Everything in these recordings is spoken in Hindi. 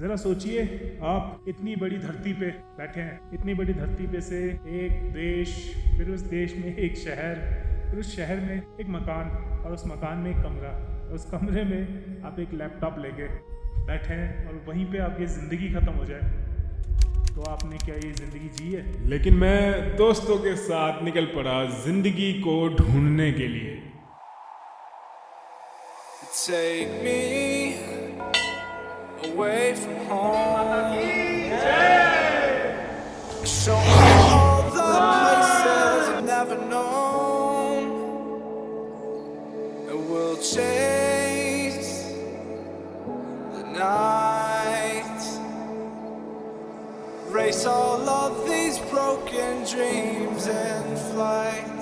जरा सोचिए, आप इतनी बड़ी धरती पे बैठे हैं, इतनी बड़ी धरती पे से एक देश, फिर उस देश में एक शहर, फिर उस शहर में एक मकान, और उस मकान में एक कमरा, उस कमरे में आप एक लैपटॉप लेके बैठे हैं और वहीं पे आपकी ज़िंदगी ख़त्म हो जाए, तो आपने क्या ये ज़िंदगी जी है? लेकिन मैं दोस्तों के साथ निकल पड़ा जिंदगी को ढूंढने के लिए। Take me away from home. Show me all the places I've never known, and we'll chase the night, race all of these broken dreams in flight,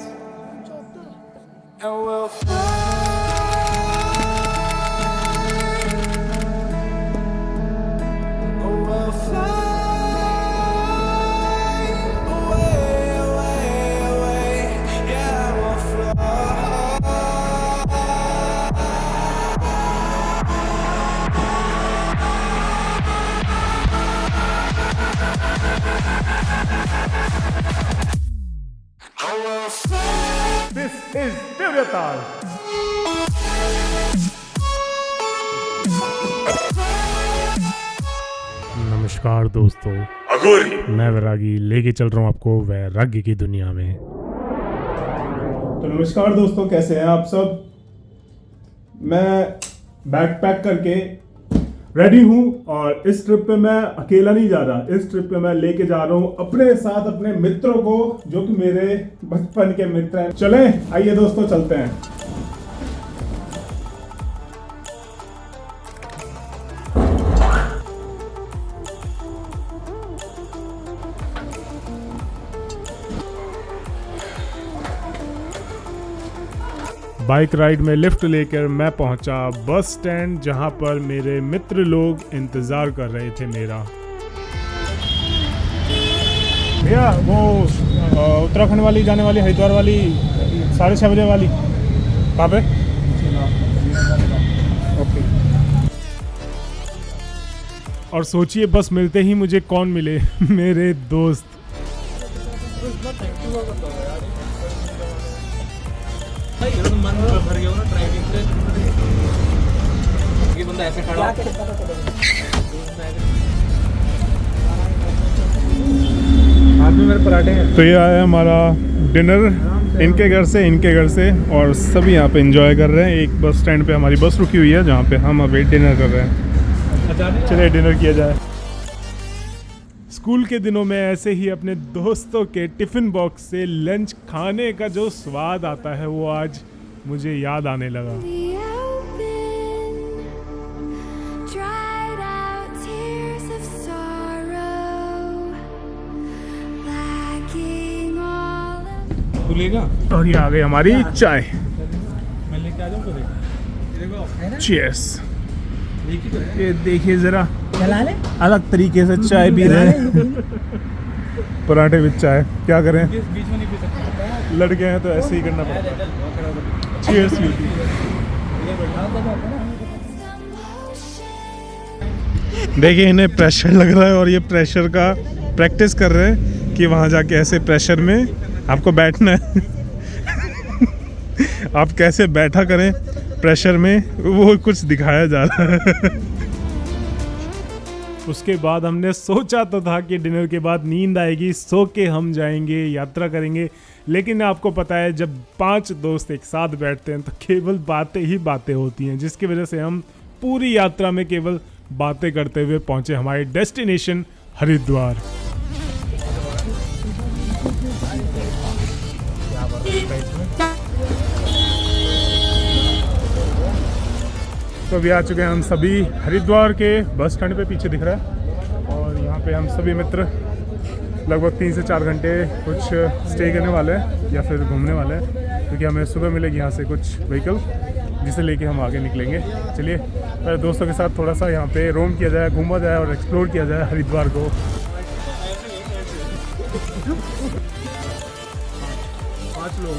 and we'll fly. This is Devyatar. नमस्कार दोस्तों, मैं वैरागी लेके चल रहा हूँ आपको वैरागी की दुनिया में। तो नमस्कार दोस्तों, कैसे हैं आप सब। मैं बैग पैक करके रेडी हूँ और इस ट्रिप पे मैं अकेला नहीं जा रहा। इस ट्रिप पे मैं लेके जा रहा हूँ अपने साथ अपने मित्रों को, जो कि मेरे बचपन के मित्र हैं। चलें, आइए दोस्तों, चलते हैं। बाइक राइड में लिफ्ट लेकर मैं पहुंचा बस स्टैंड, जहां पर मेरे मित्र लोग इंतज़ार कर रहे थे मेरा। भैया, वो उत्तराखंड वाली जाने वाली, हरिद्वार वाली 6:30 बजे वाली कहाँ पे? ओके। और सोचिए, बस मिलते ही मुझे कौन मिले? मेरे दोस्त। भर गया ना ड्राइविंग से, ये बंदा ऐसे खड़ा हाथ में मेरे पराठे हैं। तो ये आया हमारा डिनर इनके घर से, और सभी यहाँ पे एंजॉय कर रहे हैं। एक बस स्टैंड पे हमारी बस रुकी हुई है, जहाँ पे हम अभी डिनर कर रहे हैं। चलिए डिनर किया जाए। स्कूल के दिनों में ऐसे ही अपने दोस्तों के टिफ़िन बॉक्स से लंच खाने का जो स्वाद आता है, वो आज मुझे याद आने लगा। तू लेगा? और ये आ गई हमारी चाय। मैं लेके आ जाऊँ तो देखो। चीयर्स। एक ही तो है। ये देखिए जरा, चला ले। अलग तरीके से चाय पी रहे हैं। पराठे विद चाय, क्या करें, बीच में नहीं पी सकते। लड़के हैं तो ऐसे ही करना पड़ता है। चीयर्स। देखिए, इन्हें प्रेशर लग रहा है और ये प्रेशर का प्रैक्टिस कर रहे हैं कि वहाँ जाके ऐसे प्रेशर में आपको बैठना है। आप कैसे बैठा करें प्रेशर में, वो कुछ दिखाया जा रहा है। उसके बाद हमने सोचा तो था कि डिनर के बाद नींद आएगी, सो के हम जाएंगे, यात्रा करेंगे। लेकिन आपको पता है, जब 5 दोस्त एक साथ बैठते हैं तो केवल बातें ही बातें होती हैं, जिसकी वजह से हम पूरी यात्रा में केवल बातें करते हुए पहुंचे हमारे डेस्टिनेशन हरिद्वार। तो अभी आ चुके हैं हम सभी हरिद्वार के बस स्टैंड पे, पीछे दिख रहा है। और यहाँ पे हम सभी मित्र लगभग 3 से 4 घंटे कुछ स्टे करने वाले हैं या फिर घूमने वाले हैं, क्योंकि हमें सुबह मिलेगी यहाँ से कुछ व्हीकल, जिसे लेके हम आगे निकलेंगे। चलिए पहले दोस्तों के साथ थोड़ा सा यहाँ पे रोम किया जाए, घूमा जाए और एक्सप्लोर किया जाए हरिद्वार को। 5 लोग।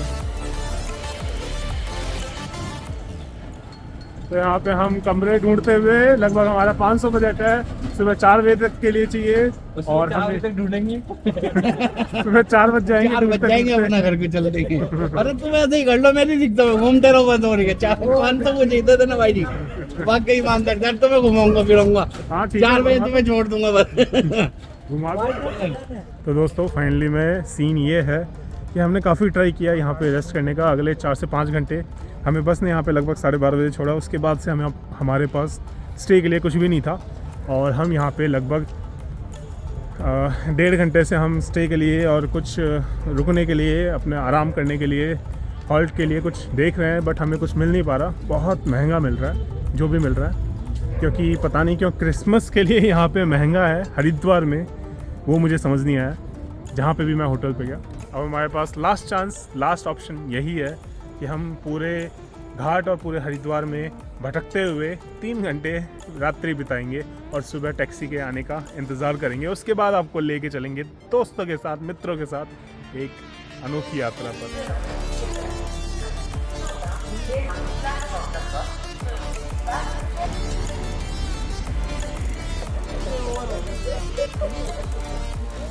तो यहाँ पे हम कमरे ढूंढते हुए लगभग हमारा 500 बजट है, सुबह 4 बजे तक के लिए चाहिए और हम तक ढूंढेंगे। सुबह 4 बज जाएंगे। 4 बज जाएंगे अपना घर को चले जाएंगे। अरे तुम ऐसे ही कर लो, मैं नहीं दिखता हूँ, घूमते रहो बस। और 4 मुझे दे देना भाई जी, बाकी ईमानदार सर तो मैं घुमाऊंगा फिरूंगा। हाँ, ठीक है, 4 बजे तुम्हें छोड़ दूंगा बस। घुमा तो दोस्तों फाइनली में सीन ये है कि हमने काफ़ी ट्राई किया यहाँ पे रेस्ट करने का। अगले 4 से 5 घंटे हमें बस ने यहाँ पे लगभग 12:30 बजे छोड़ा। उसके बाद से हमारे पास स्टे के लिए कुछ भी नहीं था और हम यहाँ पे लगभग 1.5 घंटे से हम स्टे के लिए और कुछ रुकने के लिए, अपने आराम करने के लिए, हॉल्ट के लिए कुछ देख रहे हैं, बट हमें कुछ मिल नहीं पा रहा। बहुत महंगा मिल रहा है जो भी मिल रहा है, क्योंकि पता नहीं क्यों क्रिसमस के लिए यहाँ पे महंगा है हरिद्वार में, वो मुझे समझ नहीं आया जहाँ पे भी मैं होटल पे गया। अब हमारे पास लास्ट चांस, लास्ट ऑप्शन यही है कि हम पूरे घाट और पूरे हरिद्वार में भटकते हुए 3 घंटे रात्रि बिताएंगे और सुबह टैक्सी के आने का इंतज़ार करेंगे। उसके बाद आपको लेके चलेंगे दोस्तों के साथ, मित्रों के साथ एक अनोखी यात्रा पर।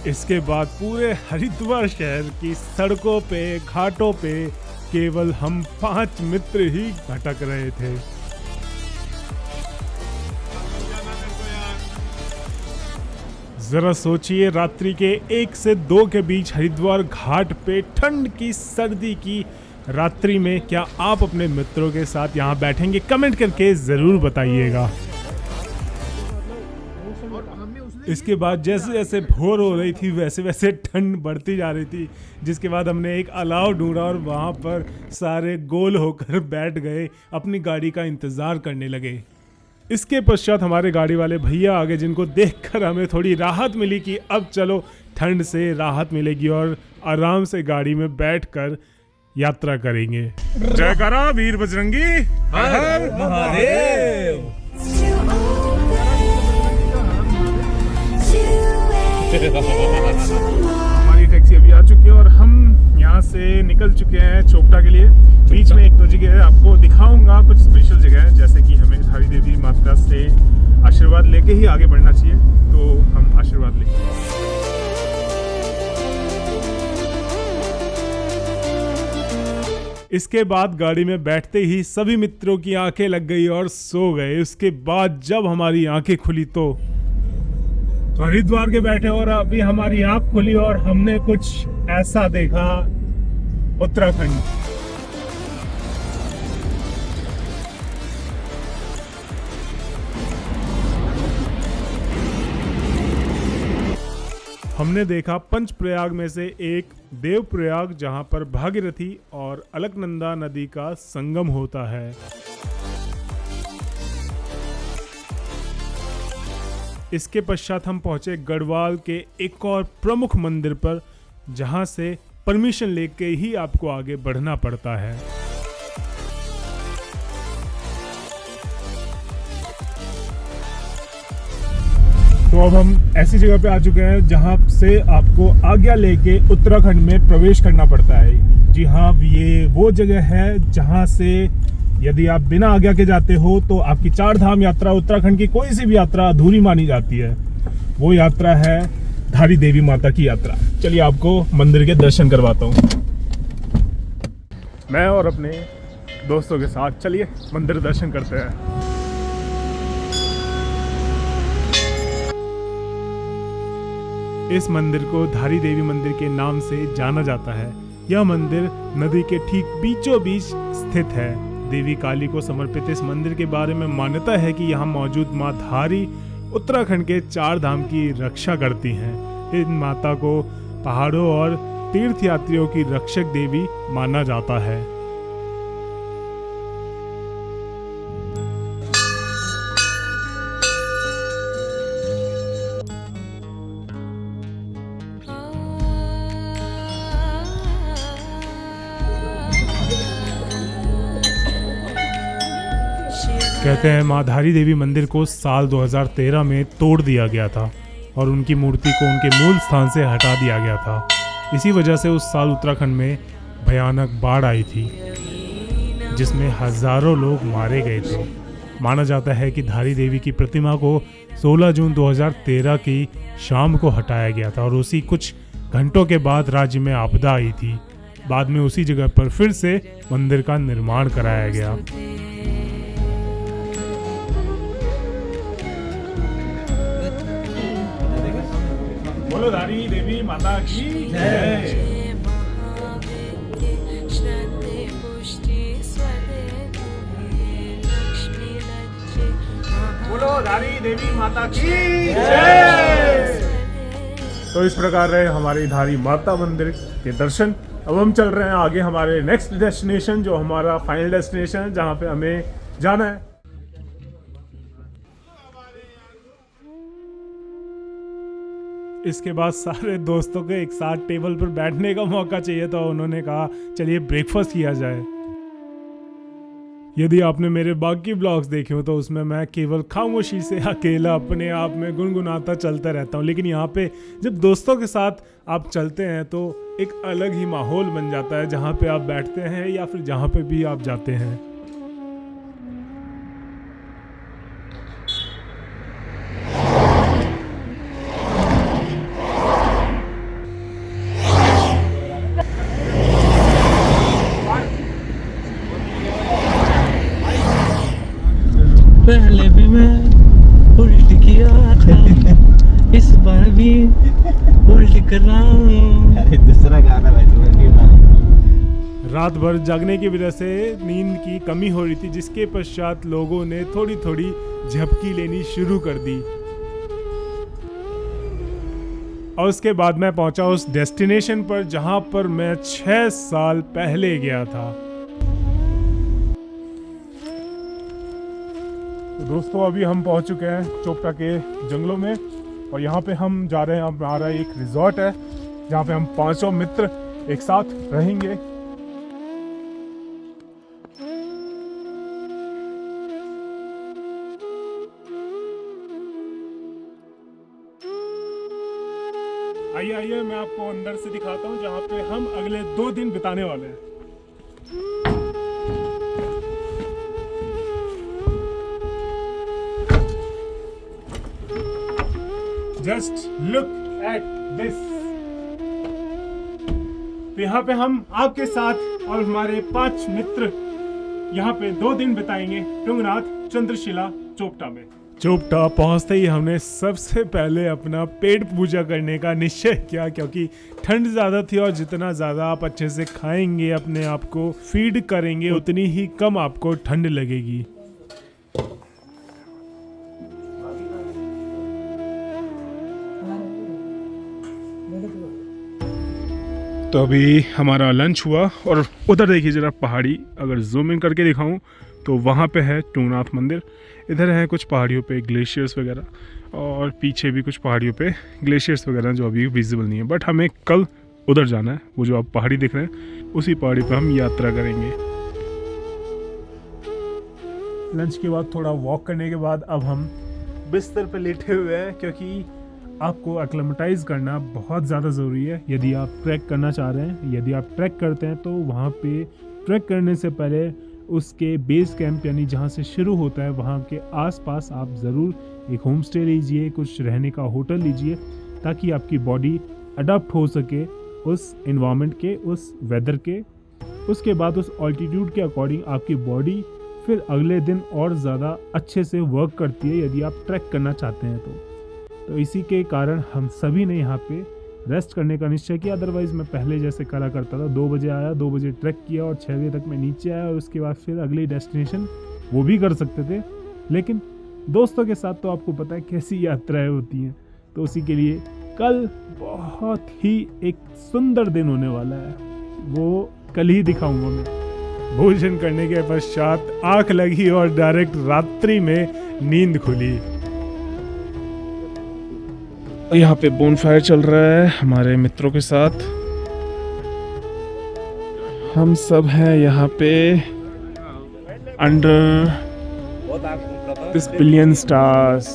इसके बाद पूरे हरिद्वार शहर की सड़कों पे, घाटों पे केवल हम 5 मित्र ही भटक रहे थे। जरा सोचिए, रात्रि के 1 से 2 के बीच हरिद्वार घाट पे ठंड की, सर्दी की रात्रि में क्या आप अपने मित्रों के साथ यहाँ बैठेंगे? कमेंट करके ज़रूर बताइएगा। इसके बाद जैसे जैसे भोर हो रही थी वैसे वैसे ठंड बढ़ती जा रही थी, जिसके बाद हमने एक अलाव ढूंढा और वहाँ पर सारे गोल होकर बैठ गए, अपनी गाड़ी का इंतज़ार करने लगे। इसके पश्चात हमारे गाड़ी वाले भैया आ गए, जिनको देखकर हमें थोड़ी राहत मिली कि अब चलो ठंड से राहत मिलेगी और आराम से गाड़ी में बैठकर यात्रा करेंगे। जयकारा वीर बजरंगी, हर हर महादेव। हमारी टैक्सी अभी आ चुकी है और हम यहाँ से निकल चुके हैं चोपटा के लिए। बीच में एक दो जगह है, आपको दिखाऊंगा कुछ स्पेशल जगह है, जैसे कि हमें धारी देवी माता से आशीर्वाद लेके ही आगे बढ़ना चाहिए, तो हम आशीर्वाद लेंगे। इसके बाद गाड़ी में बैठते ही सभी मित्रों की आंखें लग गई और सो गए। उसके बाद जब हमारी आंखें खुली तो हरिद्वार के बैठे और अभी हमारी आंख खुली और हमने कुछ ऐसा देखा, उत्तराखंड। हमने देखा पंचप्रयाग में से एक देवप्रयाग, जहां पर भागीरथी और अलकनंदा नदी का संगम होता है। इसके पश्चात हम पहुंचे गढ़वाल के एक और प्रमुख मंदिर पर, जहां से परमिशन लेके ही आपको आगे बढ़ना पड़ता है। तो अब हम ऐसी जगह पे आ चुके हैं जहां से आपको आज्ञा लेके उत्तराखंड में प्रवेश करना पड़ता है। जी हाँ, ये वो जगह है जहां से यदि आप बिना आज्ञा के जाते हो तो आपकी 4 धाम यात्रा, उत्तराखंड की कोई सी भी यात्रा अधूरी मानी जाती है। वो यात्रा है धारी देवी माता की यात्रा। चलिए आपको मंदिर के दर्शन करवाता हूँ। मैं और अपने दोस्तों के साथ चलिए मंदिर दर्शन करते हैं। इस मंदिर को धारी देवी मंदिर के नाम से जाना जाता है। यह मंदिर नदी के ठीक बीचों बीच स्थित है। देवी काली को समर्पित इस मंदिर के बारे में मान्यता है कि यहाँ मौजूद माँ धारी उत्तराखंड के 4 धाम की रक्षा करती हैं। इन माता को पहाड़ों और तीर्थयात्रियों की रक्षक देवी माना जाता है। कहते हैं माँ धारी देवी मंदिर को साल 2013 में तोड़ दिया गया था और उनकी मूर्ति को उनके मूल स्थान से हटा दिया गया था। इसी वजह से उस साल उत्तराखंड में भयानक बाढ़ आई थी, जिसमें हजारों लोग मारे गए थे। माना जाता है कि धारी देवी की प्रतिमा को 16 जून 2013 की शाम को हटाया गया था और उसी कुछ घंटों के बाद राज्य में आपदा आई थी। बाद में उसी जगह पर फिर से मंदिर का निर्माण कराया गया। बोलो धारी देवी माता की जय। बोलो धारी देवी माता की जय। तो इस प्रकार रहे हमारी धारी माता मंदिर के दर्शन। अब हम चल रहे हैं आगे हमारे नेक्स्ट डेस्टिनेशन, जो हमारा फाइनल डेस्टिनेशन है, जहाँ पे हमें जाना है। इसके बाद सारे दोस्तों को एक साथ टेबल पर बैठने का मौका चाहिए, तो उन्होंने कहा चलिए ब्रेकफास्ट किया जाए। यदि आपने मेरे बाकी ब्लॉग्स देखे हो तो उसमें मैं केवल खामोशी से अकेला अपने आप में गुनगुनाता चलता रहता हूँ, लेकिन यहाँ पे जब दोस्तों के साथ आप चलते हैं तो एक अलग ही माहौल बन जाता है, जहाँ पे आप बैठते हैं या फिर जहाँ पे भी आप जाते हैं। पहले भी मैं उल्ट किया था, इस बार भी उल्ट कर रहा हूँ। अरे दूसरा गाना भाई। रात भर जागने की वजह से नींद की कमी हो रही थी, जिसके पश्चात लोगों ने थोड़ी थोड़ी झपकी लेनी शुरू कर दी और उसके बाद मैं पहुंचा उस डेस्टिनेशन पर जहां पर मैं 6 साल पहले गया था। तो दोस्तों अभी हम पहुंच चुके हैं चोपटा के जंगलों में और यहाँ पे हम जा रहे हैं। हमारा एक रिजॉर्ट है जहाँ पे हम 5 मित्र एक साथ रहेंगे। आइए आइए मैं आपको अंदर से दिखाता हूँ जहाँ पे हम अगले 2 दिन बिताने वाले हैं। Just look at this। तो यहाँ पे हम आपके साथ और हमारे 5 मित्र यहाँ पे 2 दिन बिताएंगे टुंगनाथ चंद्रशिला चोपटा में। चोपटा पहुँचते ही हमने सबसे पहले अपना पेट पूजा करने का निश्चय किया, क्योंकि ठंड ज़्यादा थी और जितना ज़्यादा आप अच्छे से खाएंगे, अपने आप को फीड करेंगे, उतनी ही कम आपको ठंड लगेगी। तो अभी हमारा लंच हुआ और उधर देखिए जरा पहाड़ी, अगर जूम इन करके दिखाऊं तो वहाँ पे है टुंगनाथ मंदिर। इधर है कुछ पहाड़ियों पे ग्लेशियर्स वगैरह और पीछे भी कुछ पहाड़ियों पे ग्लेशियर्स वगैरह जो अभी विजिबल नहीं है, बट हमें कल उधर जाना है। वो जो आप पहाड़ी देख रहे हैं उसी पहाड़ी पे हम यात्रा करेंगे। लंच के बाद थोड़ा वॉक करने के बाद अब हम बिस्तर पे लेटे हुए हैं, क्योंकि आपको एक्लेमेटाइज करना बहुत ज़्यादा ज़रूरी है यदि आप ट्रैक करना चाह रहे हैं। यदि आप ट्रैक करते हैं तो वहाँ पे ट्रैक करने से पहले उसके बेस कैंप यानी जहाँ से शुरू होता है वहाँ के आसपास आप ज़रूर एक होम स्टे लीजिए, कुछ रहने का होटल लीजिए, ताकि आपकी बॉडी अडॉप्ट हो सके उस इन्वायरमेंट के, उस वेदर के। उसके बाद उस ऑल्टीट्यूड के अकॉर्डिंग आपकी बॉडी फिर अगले दिन और ज़्यादा अच्छे से वर्क करती है यदि आप ट्रैक करना चाहते हैं तो इसी के कारण हम सभी ने यहाँ पे रेस्ट करने का निश्चय किया। अदरवाइज़ मैं पहले जैसे करा करता था, 2 बजे आया, 2 बजे ट्रैक किया और 6 बजे तक मैं नीचे आया और उसके बाद फिर अगली डेस्टिनेशन वो भी कर सकते थे। लेकिन दोस्तों के साथ तो आपको पता है कैसी यात्राएं होती हैं, तो उसी के लिए कल बहुत ही एक सुंदर दिन होने वाला है, वो कल ही दिखाऊंगा मैं। भोजन करने के पश्चात आँख लगी और डायरेक्ट रात्रि में नींद खुली। यहाँ पे बोनफायर चल रहा है हमारे मित्रों के साथ। हम सब हैं यहाँ पे अंडर दिस बिलियन स्टार्स।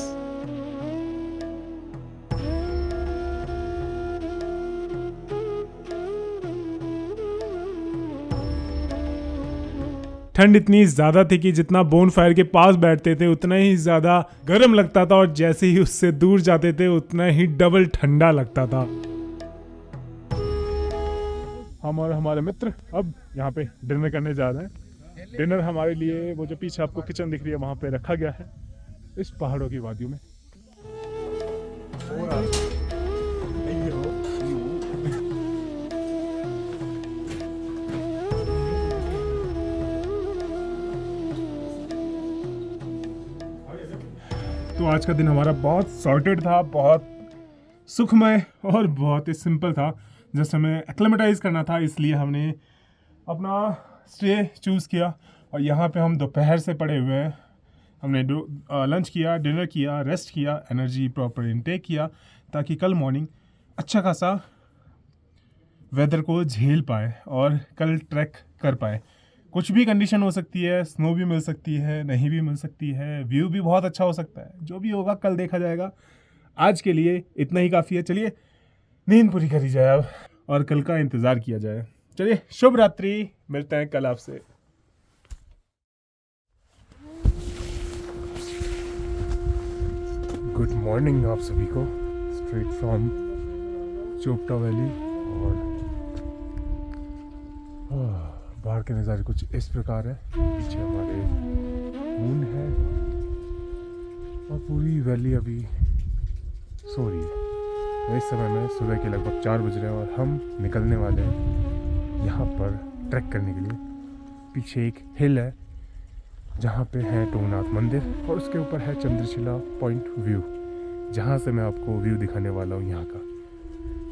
ठंड इतनी ज़्यादा थी कि जितना बोन फायर के पास बैठते थे उतना ही ज़्यादा गर्म लगता था और जैसे ही उससे दूर जाते थे उतना ही डबल ठंडा लगता था। हम और हमारे मित्र अब यहाँ पे डिनर करने जा रहे हैं। डिनर हमारे लिए वो जो पीछे आपको किचन दिख रही है वहाँ पे रखा गया है इस पहाड़ों की वादियों में। तो आज का दिन हमारा बहुत सॉर्टेड था, बहुत सुखमय और बहुत ही सिंपल था। जस्ट हमें एक्लेमेटाइज करना था, इसलिए हमने अपना स्टे चूज़ किया और यहाँ पे हम दोपहर से पड़े हुए हैं। हमने लंच किया, डिनर किया, रेस्ट किया, एनर्जी प्रॉपर इनटेक किया ताकि कल मॉर्निंग अच्छा खासा वेदर को झेल पाए और कल ट्रैक कर पाए। कुछ भी कंडीशन हो सकती है, स्नो भी मिल सकती है, नहीं भी मिल सकती है, व्यू भी बहुत अच्छा हो सकता है। जो भी होगा कल देखा जाएगा। आज के लिए इतना ही काफ़ी है। चलिए नींद पूरी करी जाए अब और कल का इंतज़ार किया जाए। चलिए शुभ रात्रि, मिलते हैं कल आपसे। गुड मॉर्निंग आप सभी को, स्ट्रेट फ्रॉम चोपटा वैली। और बाहर के नज़ारे कुछ इस प्रकार है। पीछे हमारे मून है और पूरी वैली अभी सो रही है। इस समय में सुबह के लगभग 4 बज रहे हैं और हम निकलने वाले हैं यहाँ पर ट्रैक करने के लिए। पीछे एक हिल है जहाँ पे है तुंगनाथ मंदिर और उसके ऊपर है चंद्रशिला पॉइंट व्यू, जहाँ से मैं आपको व्यू दिखाने वाला हूँ यहाँ का।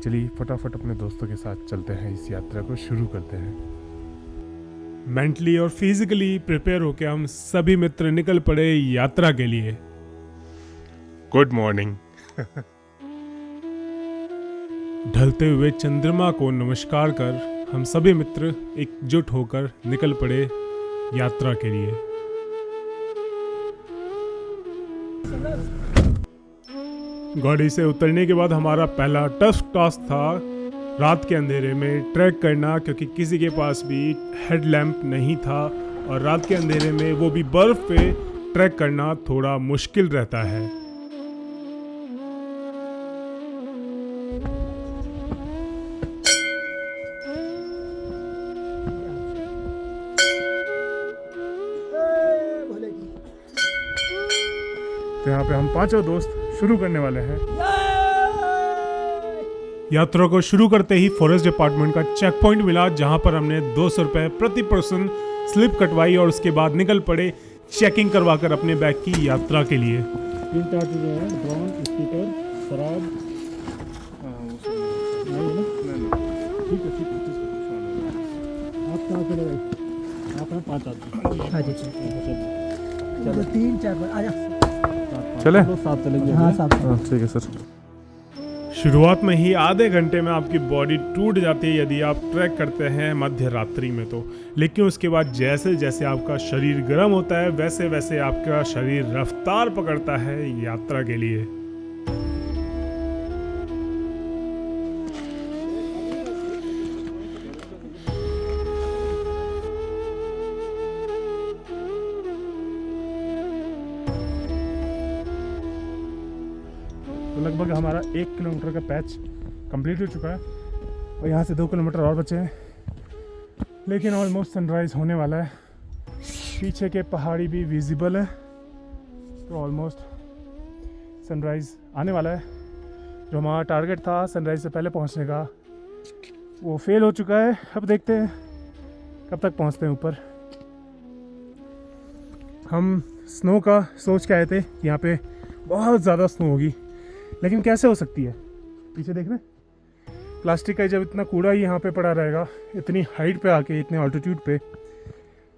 चलिए फटाफट अपने दोस्तों के साथ चलते हैं, इस यात्रा को शुरू करते हैं। मेंटली और फिजिकली प्रिपेयर होकर हम सभी मित्र निकल पड़े यात्रा के लिए। Good morning. ढलते हुए चंद्रमा को नमस्कार कर हम सभी मित्र एकजुट होकर निकल पड़े यात्रा के लिए। गाड़ी से उतरने के बाद हमारा पहला टफ टास्क था रात के अंधेरे में ट्रैक करना, क्योंकि किसी के पास भी हेडलैम्प नहीं था और रात के अंधेरे में वो भी बर्फ पे ट्रैक करना थोड़ा मुश्किल रहता है। तो यहाँ पे हम पांचों दोस्त शुरू करने वाले हैं। यात्रा को शुरू करते ही फॉरेस्ट डिपार्टमेंट का चेक पॉइंट मिला, जहां पर हमने 200 रुपये प्रति पर्सन स्लिप कटवाई और उसके बाद निकल पड़े चेकिंग करवाकर अपने बैग की यात्रा के लिए। 3-4 चीज़ें हैं, ड्रोन, स्पीकर, शराब। ठीक है। आप कहाँ चले गए? आप हैं 5 आदमी। हाँ जी चलो 3-4 आजा। चले? साथ चलेंगे। हाँ साथ। ठीक है सर। शुरुआत में ही आधे घंटे में आपकी बॉडी टूट जाती है यदि आप ट्रैक करते हैं मध्य रात्रि में तो, लेकिन उसके बाद जैसे जैसे आपका शरीर गर्म होता है वैसे वैसे आपका शरीर रफ्तार पकड़ता है यात्रा के लिए। लगभग हमारा 1 किलोमीटर का पैच कंप्लीट हो चुका है और यहाँ से 2 किलोमीटर और बचे हैं, लेकिन ऑलमोस्ट सनराइज़ होने वाला है। पीछे के पहाड़ी भी विजिबल है, तो ऑलमोस्ट सनराइज़ आने वाला है। जो हमारा टारगेट था सनराइज़ से पहले पहुँचने का वो फेल हो चुका है। अब देखते हैं कब तक पहुँचते हैं ऊपर। हम स्नो का सोच के आए थे कि यहाँ पे बहुत ज़्यादा स्नो होगी, लेकिन कैसे हो सकती है? पीछे देख रहे हैं प्लास्टिक का जब इतना कूड़ा ही यहाँ पे पड़ा रहेगा इतनी हाइट पे आके, इतने ऑल्टीट्यूड पे,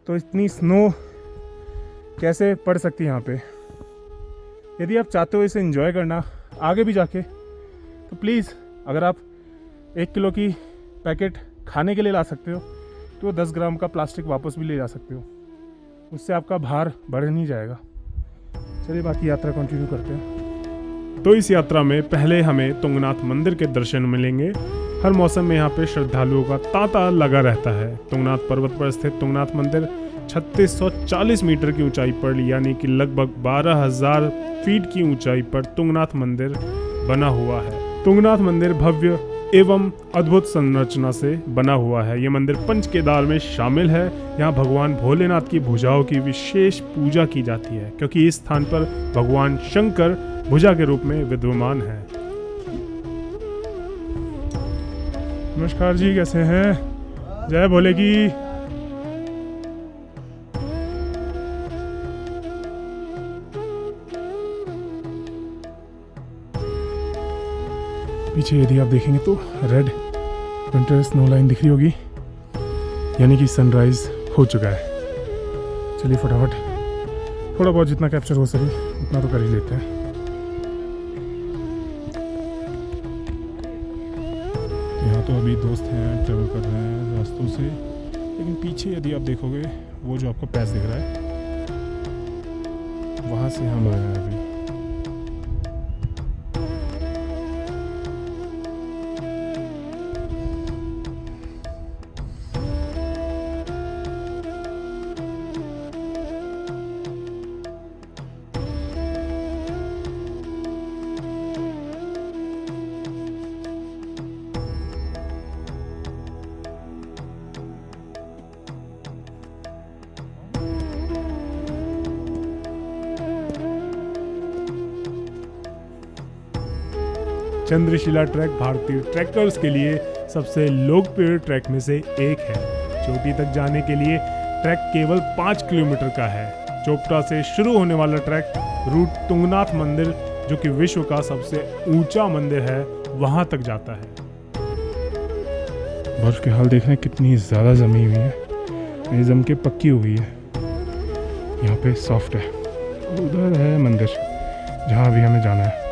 तो इतनी स्नो कैसे पड़ सकती है यहाँ पे। यदि आप चाहते हो इसे एंजॉय करना आगे भी जाके, तो प्लीज़ अगर आप 1 किलो की पैकेट खाने के लिए ला सकते हो तो 10 ग्राम का प्लास्टिक वापस भी ले जा सकते हो, उससे आपका भार बढ़ नहीं जाएगा। चलिए बाकी यात्रा कंटिन्यू करते हैं। तो इस यात्रा में पहले हमें तुंगनाथ मंदिर के दर्शन मिलेंगे। हर मौसम में यहाँ पे श्रद्धालुओं का तांता लगा रहता है। तुंगनाथ पर्वत पर स्थित तुंगनाथ मंदिर 3640 मीटर की ऊंचाई पर यानी कि लगभग 12,000 फीट की ऊंचाई पर तुंगनाथ मंदिर बना हुआ है। तुंगनाथ मंदिर भव्य एवं अद्भुत संरचना से बना हुआ है। ये मंदिर पंच केदार में शामिल है। यहाँ भगवान भोलेनाथ की भुजाओं की विशेष पूजा की जाती है क्योंकि इस स्थान पर भगवान शंकर भुजा के रूप में विद्यमान है। नमस्कार जी, कैसे हैं? जय भोले की। पीछे यदि आप देखेंगे तो रेड विंटर स्नो लाइन दिख रही होगी, यानी कि सनराइज हो चुका है। चलिए फटाफट थोड़ा बहुत जितना कैप्चर हो सके उतना तो कर ही लेते हैं। यहाँ तो अभी दोस्त हैं, ट्रेवल कर रहे हैं रास्तों से, लेकिन पीछे यदि आप देखोगे वो जो आपको पैस दिख रहा है वहाँ से हम आए हैं अभी। चंद्रशिला ट्रैक भारतीय ट्रैकर्स के लिए सबसे लोकप्रिय ट्रैक में से एक है। चोटी तक जाने के लिए ट्रैक केवल 5 किलोमीटर का है। चोपटा से शुरू होने वाला ट्रैक रूट तुंगनाथ मंदिर, जो कि विश्व का सबसे ऊंचा मंदिर है, वहां तक जाता है। बर्फ के हाल देख रहे हैं कितनी ज़्यादा जमी हुई है, ये जम के पक्की हुई है। यहाँ पे सॉफ्ट है। उधर है मंदिर जहाँ अभी हमें जाना है।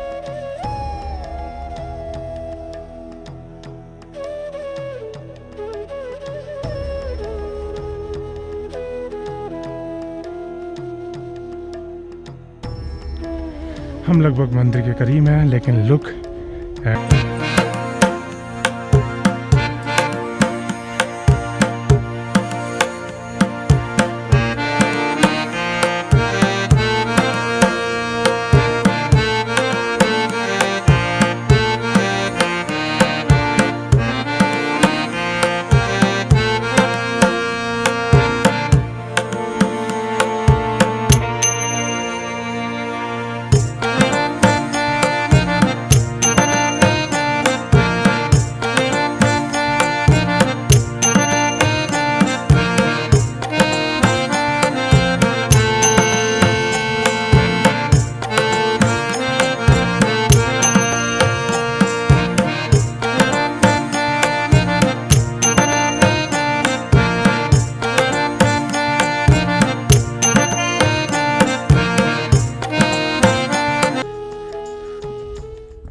हम लगभग मंदिर के करीब हैं, लेकिन लुक है।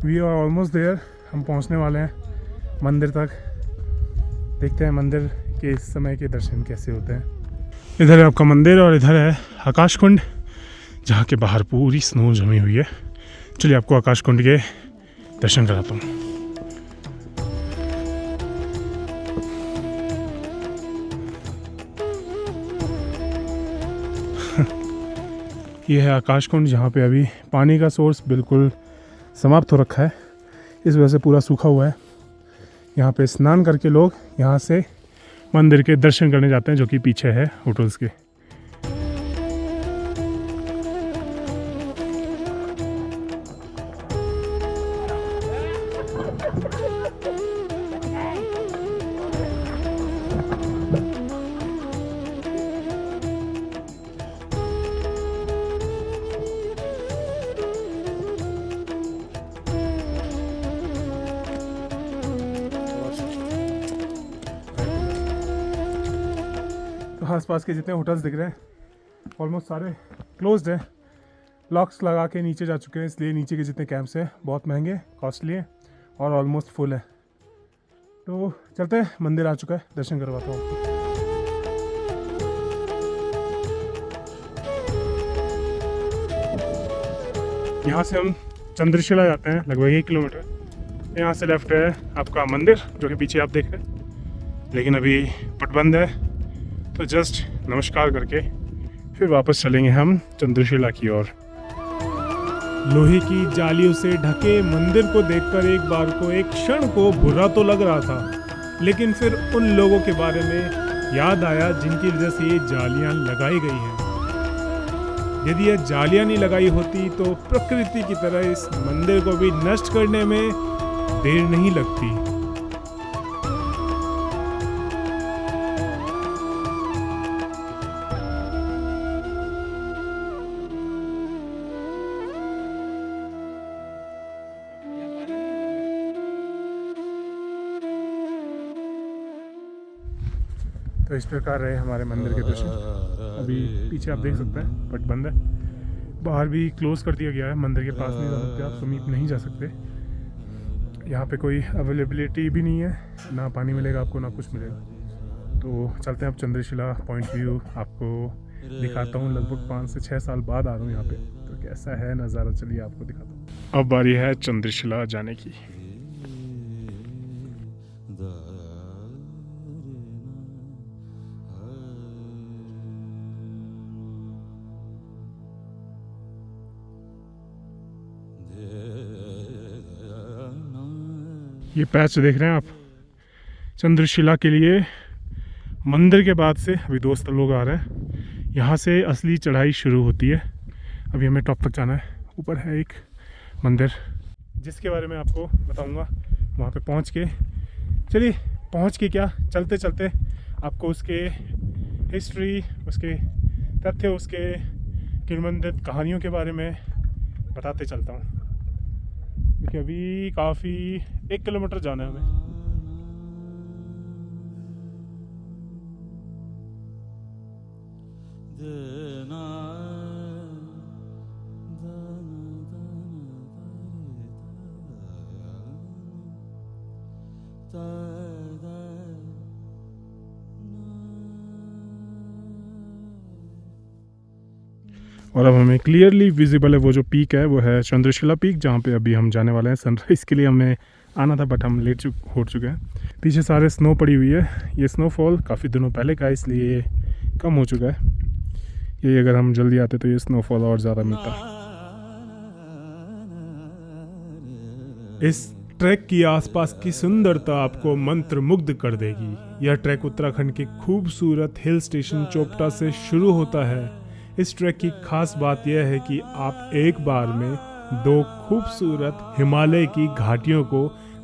We are almost there. हम पहुंचने वाले हैं मंदिर तक। देखते हैं मंदिर के इस समय के दर्शन कैसे होते हैं। इधर है आपका मंदिर और इधर है आकाश कुंड, जहाँ के बाहर पूरी स्नो जमी हुई है। चलिए आपको आकाश कुंड के दर्शन कराता हूँ। ये है आकाश कुंड, जहाँ पे अभी पानी का सोर्स बिल्कुल समाप्त हो रखा है, इस वजह से पूरा सूखा हुआ है। यहाँ पे स्नान करके लोग यहाँ से मंदिर के दर्शन करने जाते हैं, जो कि पीछे है होटल्स के। तो आसपास के जितने होटल्स दिख रहे हैं ऑलमोस्ट सारे क्लोज्ड हैं, लॉक्स लगा के नीचे जा चुके हैं, इसलिए नीचे के जितने कैंप्स हैं बहुत महंगे, कॉस्टली हैं और ऑलमोस्ट फुल है। तो चलते हैं, मंदिर आ चुका है, दर्शन करवाता हूँ आपको। यहाँ से हम चंद्रशिला जाते हैं लगभग 1 किलोमीटर। यहाँ से लेफ्ट है आपका मंदिर, जो कि पीछे आप देख रहे हैं, लेकिन अभी पट बंद है। तो जस्ट नमस्कार करके फिर वापस चलेंगे हम चंद्रशिला की ओर। लोहे की जालियों से ढके मंदिर को देखकर एक बार को एक क्षण को बुरा तो लग रहा था, लेकिन फिर उन लोगों के बारे में याद आया जिनकी वजह से ये जालियां लगाई गई हैं। यदि ये जालियां नहीं लगाई होती तो प्रकृति की तरह इस मंदिर को भी नष्ट करने में देर नहीं लगती। तो इस प्रकार रहे हमारे मंदिर के दृश्य। अभी पीछे आप देख सकते हैं बट बंद है, बाहर भी क्लोज कर दिया गया है। मंदिर के पास नहीं जा सकते, आप समीप नहीं जा सकते। यहाँ पे कोई अवेलेबिलिटी भी नहीं है, ना पानी मिलेगा आपको ना कुछ मिलेगा। तो चलते हैं अब चंद्रशिला पॉइंट व्यू आपको दिखाता हूँ। लगभग 5 से 6 साल बाद आ रहा हूँ यहाँ पे, तो कैसा है नज़ारा चलिए आपको दिखाता हूँ। अब बारी है चंद्रशिला जाने की। ये पैच देख रहे हैं आप, चंद्रशिला के लिए मंदिर के बाद से अभी दोस्त लोग आ रहे हैं। यहाँ से असली चढ़ाई शुरू होती है। अभी हमें टॉप तक जाना है। ऊपर है एक मंदिर जिसके बारे में आपको बताऊंगा वहाँ पे पहुँच के। चलिए पहुँच के क्या, चलते चलते आपको उसके हिस्ट्री, उसके तथ्य, उसके किंवदंती कहानियों के बारे में बताते चलता हूँ। देखिए अभी काफ़ी 1 किलोमीटर जाना है हमें। और अब हमें क्लियरली विजिबल है वो जो पीक है, वो है चंद्रशिला पीक, जहाँ पे अभी हम जाने वाले हैं। सनराइज़ के लिए हमें आना था बट हम लेट हो चुके हैं। पीछे सारे स्नो पड़ी हुई है। ये स्नोफॉल काफ़ी दिनों पहले का है इसलिए ये कम हो चुका है। ये अगर हम जल्दी आते तो ये स्नोफॉल और ज़्यादा मिलता। इस ट्रैक की आसपास की सुंदरता आपको मंत्रमुग्ध कर देगी। यह ट्रैक उत्तराखंड के खूबसूरत हिल स्टेशन चोपटा से शुरू होता है। इस ट्रैक की खास बात यह है कि आप एक बार में 2 खूबसूरत हिमालय की घाटियों को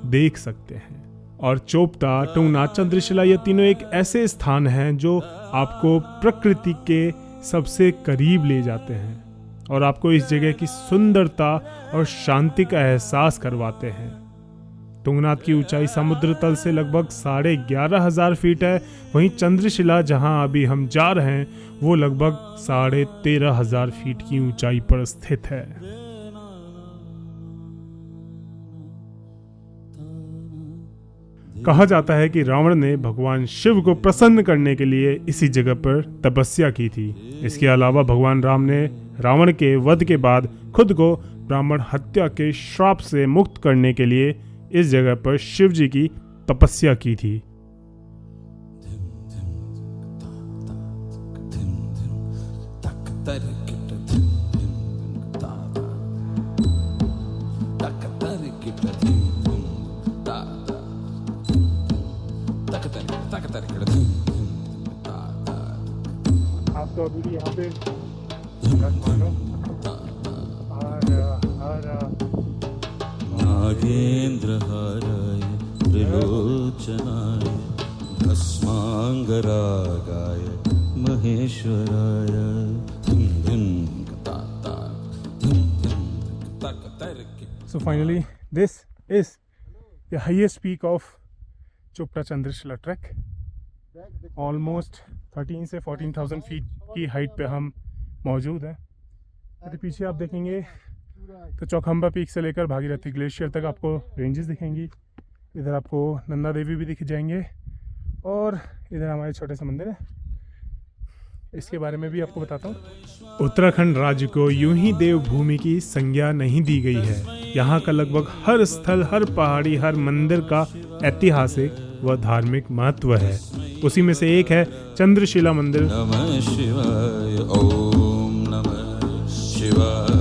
देख सकते हैं। और चोपटा, टुंगनाथ, चंद्रशिला ये तीनों एक ऐसे स्थान हैं जो आपको प्रकृति के सबसे करीब ले जाते हैं और आपको इस जगह की सुंदरता और शांति का एहसास करवाते हैं। तुंगनाथ की ऊंचाई समुद्र तल से लगभग 11,500 फीट है। वहीं चंद्रशिला जहां अभी हम जा रहे हैं वो लगभग 13,500 फीट की ऊंचाई पर स्थित है। कहा जाता है कि रावण ने भगवान शिव को प्रसन्न करने के लिए इसी जगह पर तपस्या की थी। इसके अलावा भगवान राम ने रावण के वध के बाद खुद को ब्राह्मण हत्या के श्राप से मुक्त करने के लिए इस जगह पर शिव जी की तपस्या की थी। आप तो अभी यहाँ पे नागेन्द्रहाराय त्रिलोचनाय भस्मांगरागाय महेश्वराय So finally, this is the highest peak of Chopta Chandrashila track. Almost 13 से 14,000 फीट की हाइट पे हम मौजूद हैं। यदि पीछे आप देखेंगे तो चौखंबा पीक से लेकर भागीरथी ग्लेशियर तक आपको रेंजेस दिखेंगी। इधर आपको नंदा देवी भी दिख जाएंगे और इधर हमारे छोटे से मंदिर है, इसके बारे में भी आपको बताता हूँ। उत्तराखंड राज्य को यूं ही देवभूमि की संज्ञा नहीं दी गई है। यहाँ का लगभग हर स्थल, हर पहाड़ी, हर मंदिर का ऐतिहासिक व धार्मिक महत्व है। उसी में से एक है चंद्रशिला मंदिर। नमः शिवाय ओम नमः शिवाय।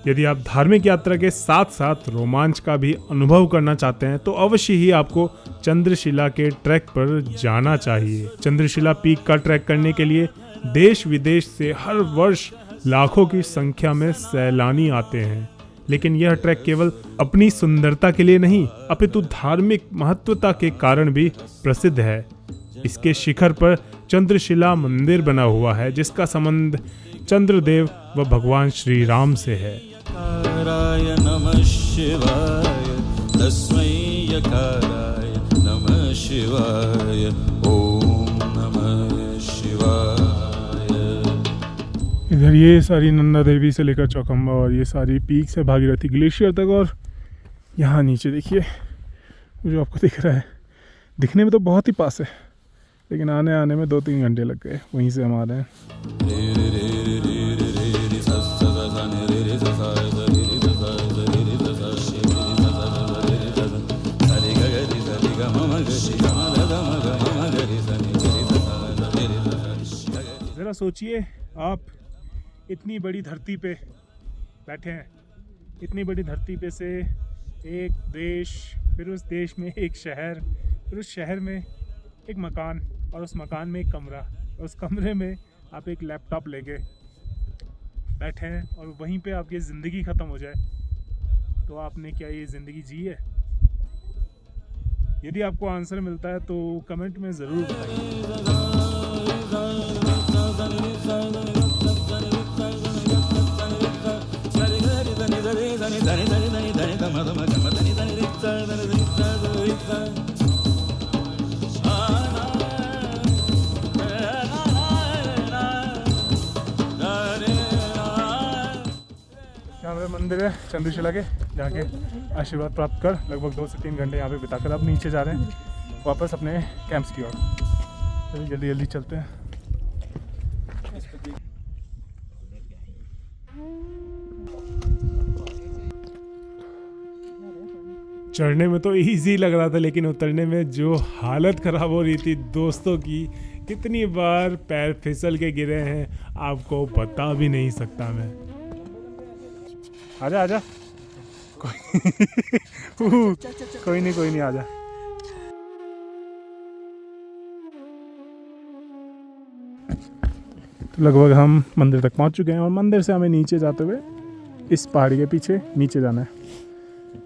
यदि आप धार्मिक यात्रा के साथ साथ रोमांच का भी अनुभव करना चाहते हैं तो अवश्य ही आपको चंद्रशिला के ट्रैक पर जाना चाहिए। चंद्रशिला पीक का ट्रैक करने के लिए देश विदेश से हर वर्ष लाखों की संख्या में सैलानी आते हैं। लेकिन यह ट्रैक केवल अपनी सुंदरता के लिए नहीं अपितु धार्मिक महत्वता के कारण भी प्रसिद्ध है। इसके शिखर पर चंद्रशिला मंदिर बना हुआ है जिसका संबंध चंद्रदेव व भगवान श्री राम से है। यकाराय नमः शिवाय तस्मै यकाराय नमः शिवाय ओम नमः शिवाय। इधर ये सारी नंदा देवी से लेकर चौखंबा और ये सारी पीक से भागीरथी ग्लेशियर तक, और यहाँ नीचे देखिए जो आपको दिख रहा है, दिखने में तो बहुत ही पास है लेकिन आने आने में 2-3 घंटे लग गए। वहीं से हम आ रहे हैं। ज़रा सोचिए, आप इतनी बड़ी धरती पे बैठे हैं, इतनी बड़ी धरती पे से एक देश, फिर उस देश में एक शहर, फिर उस शहर में एक मकान, और उस मकान में एक कमरा, और उस कमरे में आप एक लैपटॉप लेके बैठे हैं और वहीं पे आपकी ज़िंदगी ख़त्म हो जाए तो आपने क्या ये ज़िंदगी जी है? यदि आपको आंसर मिलता है तो कमेंट में ज़रूर बताइए। यहाँ पे मंदिर है चंद्रशिला के, जहाँ के आशीर्वाद प्राप्त कर लगभग 2 से 3 घंटे यहाँ पे बिताकर अब नीचे जा रहे हैं वापस अपने कैंप्स की ओर। चलिए जल्दी जल्दी चलते हैं। चढ़ने में तो इजी लग रहा था लेकिन उतरने में जो हालत ख़राब हो रही थी दोस्तों की, कितनी बार पैर फिसल के गिरे हैं आपको बता भी नहीं सकता मैं। आजा आजा कोई नहीं आजा। तो लगभग हम मंदिर तक पहुंच चुके हैं और मंदिर से हमें नीचे जाते हुए इस पहाड़ी के पीछे नीचे जाना है,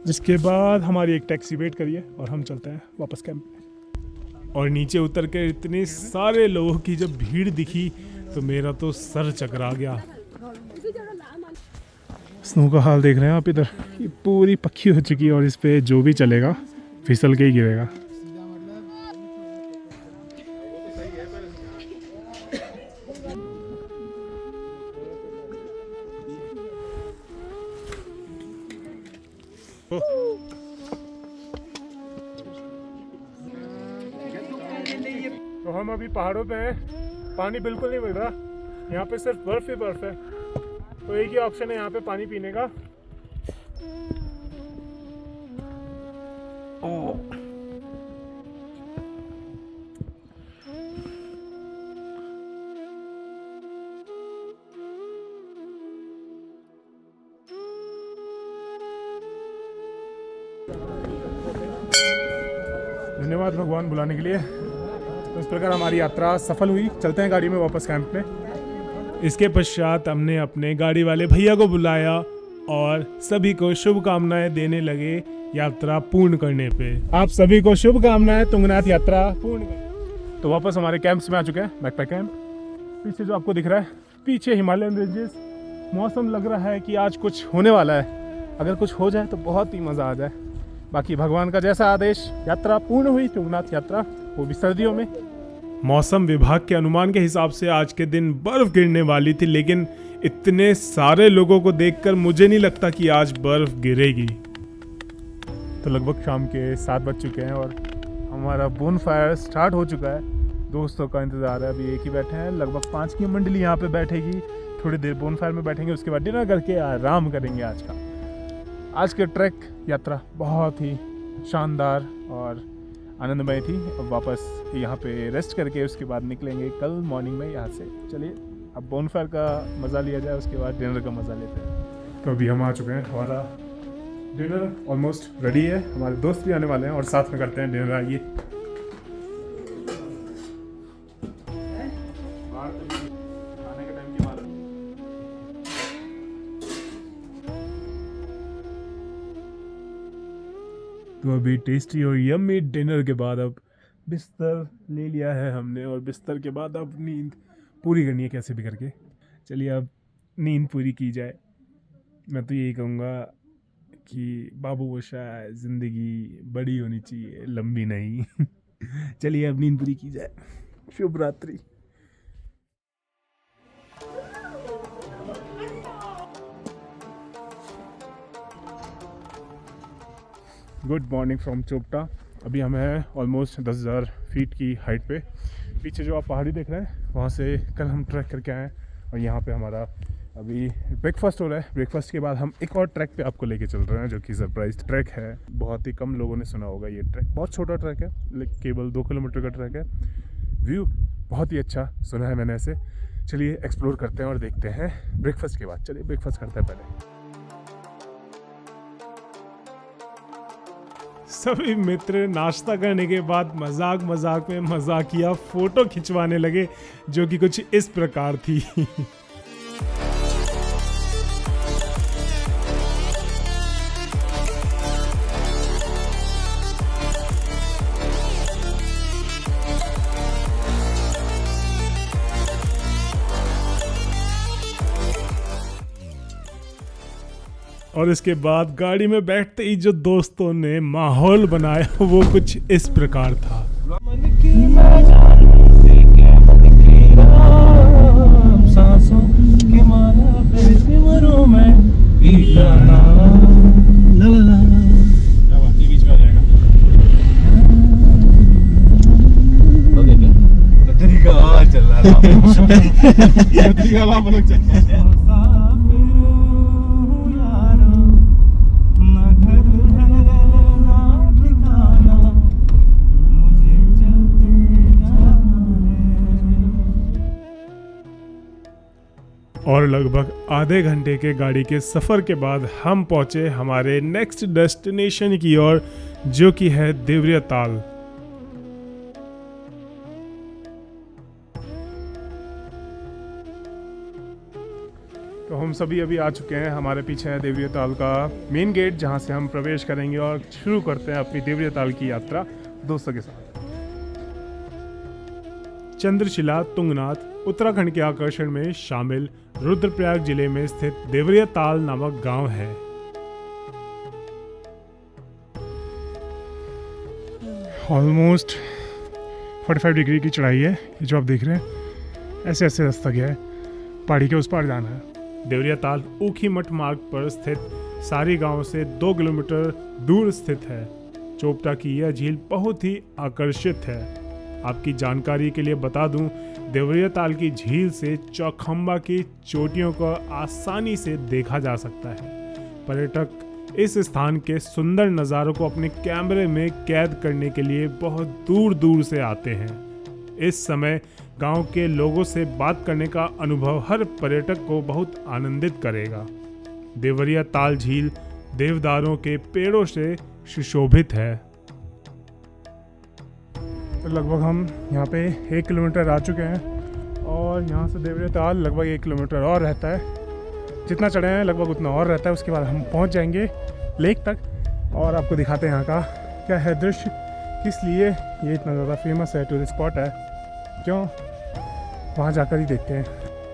जिसके बाद हमारी एक टैक्सी वेट करिए और हम चलते हैं वापस कैंप में। और नीचे उतर के इतने सारे लोगों की जब भीड़ दिखी तो मेरा तो सर चकरा गया। स्नो का हाल देख रहे हैं आप, इधर ये पूरी पक्की हो चुकी है और इस पे जो भी चलेगा फिसल के ही गिरेगा। तो हम अभी पहाड़ों पे हैं, पानी बिल्कुल नहीं मिल रहा, यहाँ पे सिर्फ बर्फ ही बर्फ है। तो एक ही ऑप्शन है यहाँ पे पानी पीने का। धन्यवाद भगवान बुलाने के लिए। तो इस प्रकार हमारी यात्रा सफल हुई। चलते हैं गाड़ी में वापस कैंप में। इसके पश्चात हमने अपने गाड़ी वाले भैया को बुलाया और सभी को शुभकामनाएं देने लगे यात्रा पूर्ण करने पे। आप सभी को शुभकामनाएं तुंगनाथ यात्रा पूर्ण करने। तो वापस हमारे कैंप्स में आ चुके हैं, बैकपैक कैंप। पीछे जो आपको दिख रहा है, पीछे हिमालयन रेंजेस। मौसम लग रहा है कि आज कुछ होने वाला है, अगर कुछ हो जाए तो बहुत ही मज़ा आ जाए। बाकी भगवान का जैसा आदेश, यात्रा पूर्ण हुई तुंगनाथ यात्रा, वो भी सर्दियों में। मौसम विभाग के अनुमान के हिसाब से आज के दिन बर्फ गिरने वाली थी, लेकिन इतने सारे लोगों को देखकर मुझे नहीं लगता कि आज बर्फ गिरेगी। तो लगभग शाम के 7 बज चुके हैं और हमारा बोन फायर स्टार्ट हो चुका है। दोस्तों का इंतज़ार है, अभी एक ही बैठे हैं। लगभग 5 की मंडली यहाँ पे बैठेगी, थोड़ी देर बोन फायर में बैठेंगे, उसके बाद डिनर करके आराम करेंगे। आज के ट्रैक यात्रा बहुत ही शानदार और आनंदमय थी। अब वापस यहाँ पे रेस्ट करके उसके बाद निकलेंगे कल मॉर्निंग में यहाँ से। चलिए अब बोनफायर का मज़ा लिया जाए, उसके बाद डिनर का मज़ा लेते हैं। तो अभी हम आ चुके हैं, हमारा डिनर ऑलमोस्ट रेडी है। हमारे दोस्त भी आने वाले हैं और साथ में करते हैं डिनर। आइए तो अभी टेस्टी और यम्मी डिनर के बाद अब बिस्तर ले लिया है हमने, और बिस्तर के बाद अब नींद पूरी करनी है कैसे भी करके। चलिए अब नींद पूरी की जाए। मैं तो यही कहूँगा कि बाबू मोशा ज़िंदगी बड़ी होनी चाहिए, लंबी नहीं। चलिए अब नींद पूरी की जाए। शुभ रात्रि। Good morning from Chopta. अभी हम हैं ऑलमोस्ट 10,000 फीट की हाइट पे। पीछे जो आप पहाड़ी देख रहे हैं वहाँ से कल हम ट्रैक करके आए हैं, और यहाँ पे हमारा अभी ब्रेकफास्ट हो रहा है। ब्रेकफास्ट के बाद हम एक और ट्रैक पे आपको लेके चल रहे हैं, जो कि सरप्राइज ट्रैक है। बहुत ही कम लोगों ने सुना होगा ये ट्रैक। बहुत छोटा ट्रैक है, लेकिन केवल 2 किलोमीटर का ट्रैक है। व्यू बहुत ही अच्छा सुना है मैंने ऐसे। चलिए एक्सप्लोर करते हैं और देखते हैं ब्रेकफास्ट के बाद। चलिए ब्रेकफास्ट करते हैं पहले। सभी मित्र नाश्ता करने के बाद मजाक मजाक में मजाकिया फोटो खिंचवाने लगे, जो कि कुछ इस प्रकार थी। और इसके बाद गाड़ी में बैठते ही जो दोस्तों ने माहौल बनाया वो कुछ इस प्रकार था। सांसों की माला पे सिमरों में बीच में आ जाएगा। चल रहा और लगभग आधे घंटे के गाड़ी के सफ़र के बाद हम पहुंचे हमारे नेक्स्ट डेस्टिनेशन की ओर, जो कि है देवरिया ताल। तो हम सभी अभी आ चुके हैं। हमारे पीछे है देवरिया ताल का मेन गेट, जहां से हम प्रवेश करेंगे और शुरू करते हैं अपनी देवरिया ताल की यात्रा दोस्तों के साथ। चंद्रशिला तुंगनाथ उत्तराखंड के आकर्षण में शामिल रुद्रप्रयाग जिले में स्थित देवरिया ताल नामक गांव है। ऑलमोस्ट 45 डिग्री की चढ़ाई है। ये जो आप देख रहे हैं, ऐसे ऐसे रास्ता गया है, पहाड़ी के उस पार जाना है। देवरिया ताल ऊखीमठ मार्ग पर स्थित सारी गांव से 2 किलोमीटर दूर स्थित है। चोपटा की यह झील बहुत ही आकर्षित है। आपकी जानकारी के लिए बता दूं, देवरिया ताल की झील से चौखंबा की चोटियों को आसानी से देखा जा सकता है। पर्यटक इस स्थान के सुंदर नज़ारों को अपने कैमरे में कैद करने के लिए बहुत दूर दूर से आते हैं। इस समय गांव के लोगों से बात करने का अनुभव हर पर्यटक को बहुत आनंदित करेगा। देवरिया ताल झील देवदारों के पेड़ों से सुशोभित है। तो लगभग हम यहाँ पे 1 किलोमीटर आ चुके हैं, और यहाँ से देवरिया ताल लगभग 1 किलोमीटर और रहता है। जितना चढ़े हैं लगभग उतना और रहता है। उसके बाद हम पहुँच जाएंगे लेक तक, और आपको दिखाते हैं यहाँ का क्या है दृश्य, किस लिए ये इतना ज़्यादा फेमस है, टूरिस्ट स्पॉट है, क्यों, वहाँ जाकर ही देखते हैं।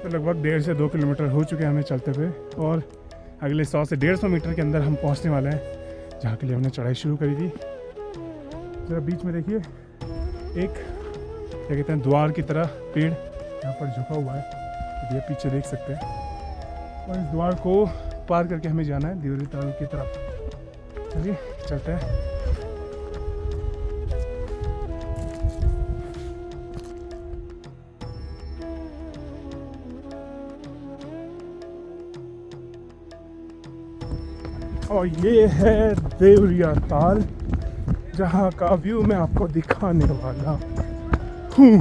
तो लगभग 1.5 से 2 किलोमीटर हो चुके हैं हमें चलते हुए, और अगले 100 से 150 मीटर के अंदर हम पहुँचने वाले हैं, जहाँ के लिए हमने चढ़ाई शुरू करी थी। जरा बीच में देखिए, एक क्या कहते हैं द्वार की तरह पेड़ यहाँ पर झुका हुआ है, तो ये पीछे देख सकते हैं। और इस द्वार को पार करके हमें जाना है देवरिया ताल की तरफ। चलिए चलते हैं। और ये है देवरिया ताल। जहाँ का व्यू मैं आपको दिखाने वाला हूँ।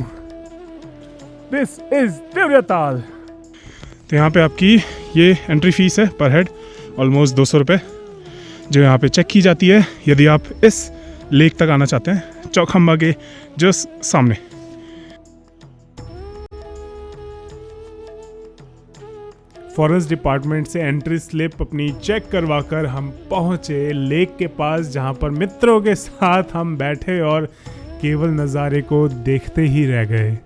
This is Deoriatal. तो यहाँ पे आपकी ये एंट्री फीस है पर हेड ऑलमोस्ट 200 रुपये, जो यहाँ पे चेक की जाती है यदि आप इस लेक तक आना चाहते हैं, चौखंबा के जस्ट सामने। फॉरेस्ट डिपार्टमेंट से एंट्री स्लिप अपनी चेक करवा कर हम पहुंचे लेक के पास, जहां पर मित्रों के साथ हम बैठे और केवल नज़ारे को देखते ही रह गए।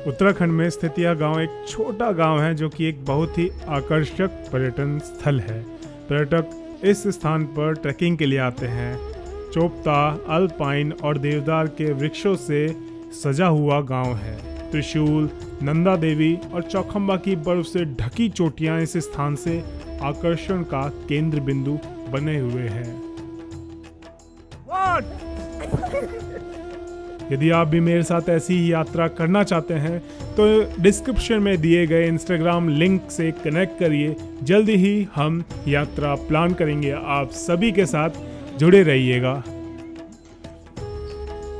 उत्तराखंड में स्थित यह गांव एक छोटा गांव है जो कि एक बहुत ही आकर्षक पर्यटन स्थल है। पर्यटक इस स्थान पर ट्रैकिंग के लिए आते हैं। चोपता, अल्पाइन और देवदार के वृक्षों से सजा हुआ गांव है। त्रिशूल, नंदा देवी और चौखंबा की बर्फ से ढकी चोटियां इस स्थान से आकर्षण का केंद्र बिंदु बने हुए हैं। यदि आप भी मेरे साथ ऐसी ही यात्रा करना चाहते हैं तो डिस्क्रिप्शन में दिए गए इंस्टाग्राम लिंक से कनेक्ट करिए। जल्दी ही हम यात्रा प्लान करेंगे। आप सभी के साथ जुड़े रहिएगा।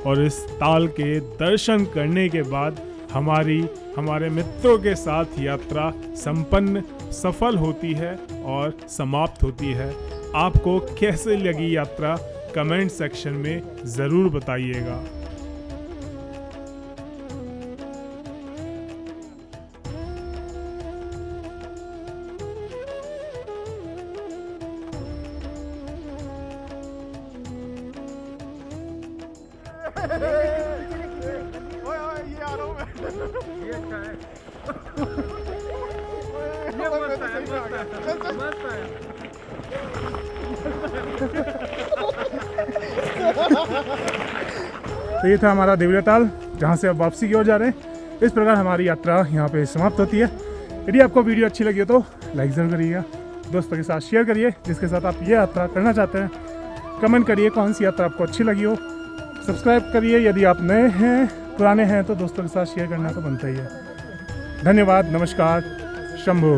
और इस ताल के दर्शन करने के बाद हमारे मित्रों के साथ यात्रा संपन्न सफल होती है और समाप्त होती है। आपको कैसे लगी यात्रा कमेंट सेक्शन में ज़रूर बताइएगा। तो ये था हमारा देवरियाताल, जहाँ से अब वापसी की ओर जा रहे हैं। इस प्रकार हमारी यात्रा यहाँ पे समाप्त होती है। यदि आपको वीडियो अच्छी लगी हो तो लाइक ज़रूर करिएगा, दोस्तों के साथ शेयर करिए जिसके साथ आप ये यात्रा करना चाहते हैं। कमेंट करिए कौन सी यात्रा आपको अच्छी लगी हो। सब्सक्राइब करिए यदि आप नए हैं, पुराने हैं तो दोस्तों के साथ शेयर करना तो बनता ही है। धन्यवाद, नमस्कार, शंभू।